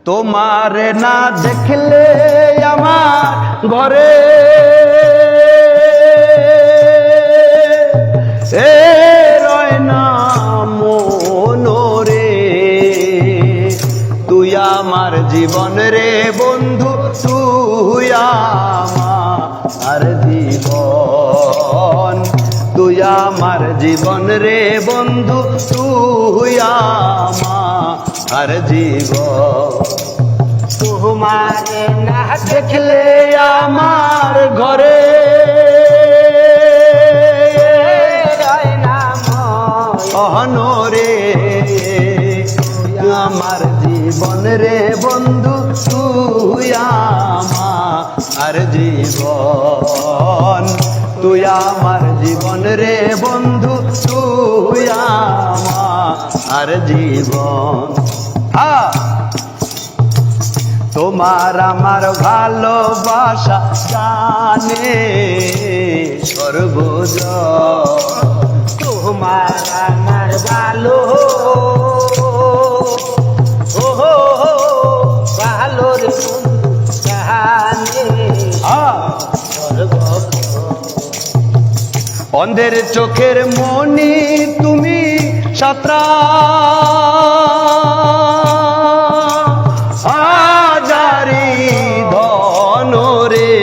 তোমারে না দেখলে আমার ঘরে এ রয় না মনোরে। তুই আমার জীবন রে বন্ধু, তুই আমার জীবন। তুই আমার জীবন রে বন্ধু, তুই আমার জীবন। তোমারে না দেখলে আমার ঘরে রয় না মনোরে। আমার জীবন রে বন্ধু, তুই আমার জীবন। তুই আমার জীবন রে বন্ধু, তুই আমার জীবন। তোমার আমার ভালোবাসা জানে সর্বজন। তোমার আমার ভালো ভালোর জানে অন্ধের চোখের মনি তুমি সাঁতরা আজারি ধন রে।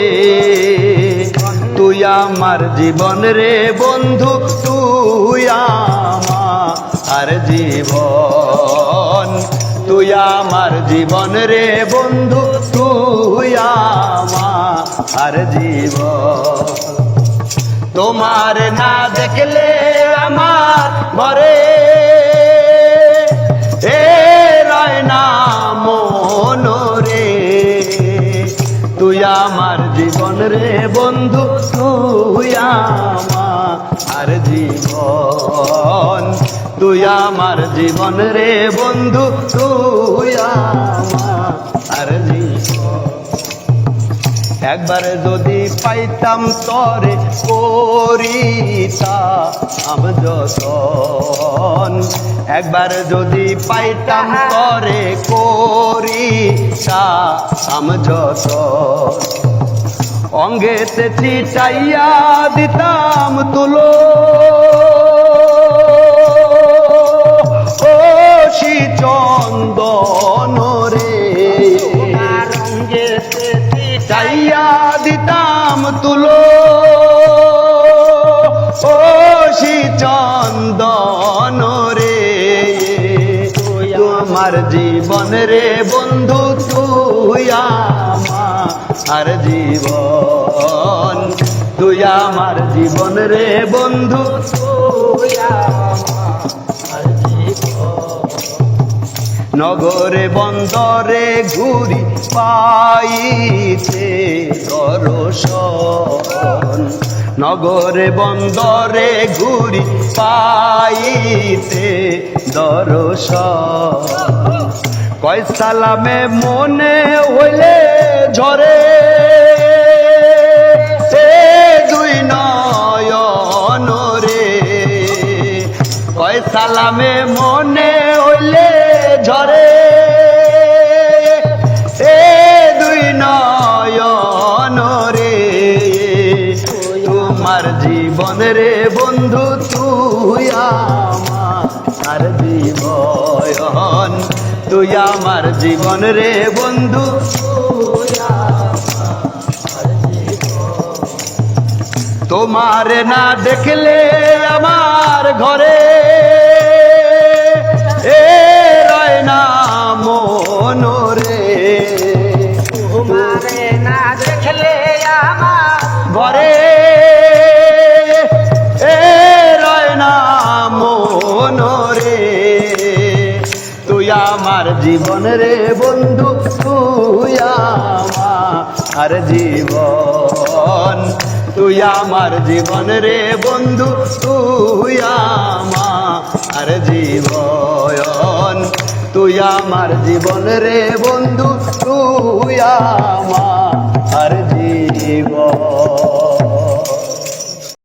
তুই আমার জীবন রে বন্ধু, তুই আমার জীবন। তুই আমার জীবন রে বন্ধু, তুই আমার জীবন। তোমার না দেখলে আমার ঘরে এ রয় না মনোরে। তুই আমার জীবন রে বন্ধু, তুই আমার জীবন। তুই আমার জীবন রে বন্ধু, তুই আমার জীবন। একবার যদি পাইতাম তরে করিতাম যতন। একবার যদি পাইতাম তরে করিতাম যতন। অঙ্গেতে চিটাইয়া দিতাম তুলো চন্দন রে। চাইয়া দিতাম তুলো চন্দন রে। আমার জীবন রে বন্ধু, তুই আমার জীবন। তুই আমার জীবন রে বন্ধু, তুই আমার জীবন। নগরে বন্দরে ঘুরি পাইতে দর্শন। নগরে বন্দরে ঘুরি পাইতে দর্শন। কয় সালামে মনে হইলে ঝরে দুই নয়ন রে। কয় সালামে মনে হইলে ঝরে দুই নয়ন রে। তোমার জীবন রে বন্ধু, তুই আমার জীবন। তুই আমার জীবন রে বন্ধু, তুই আমার জীবন। তোমার না দেখলে আমার ঘরে এ রয় না মনোরে। তোমারে না দেখলে আমার ঘরে এ রয় না মনোরে। তুই আমার জীবন রে বন্ধু, তুই আমার জীবন। তুই আমার জীবন রে বন্ধু, তুই আমার জীবন। তুই আমার জীবন রে বন্ধু, তুই আমার জীবন।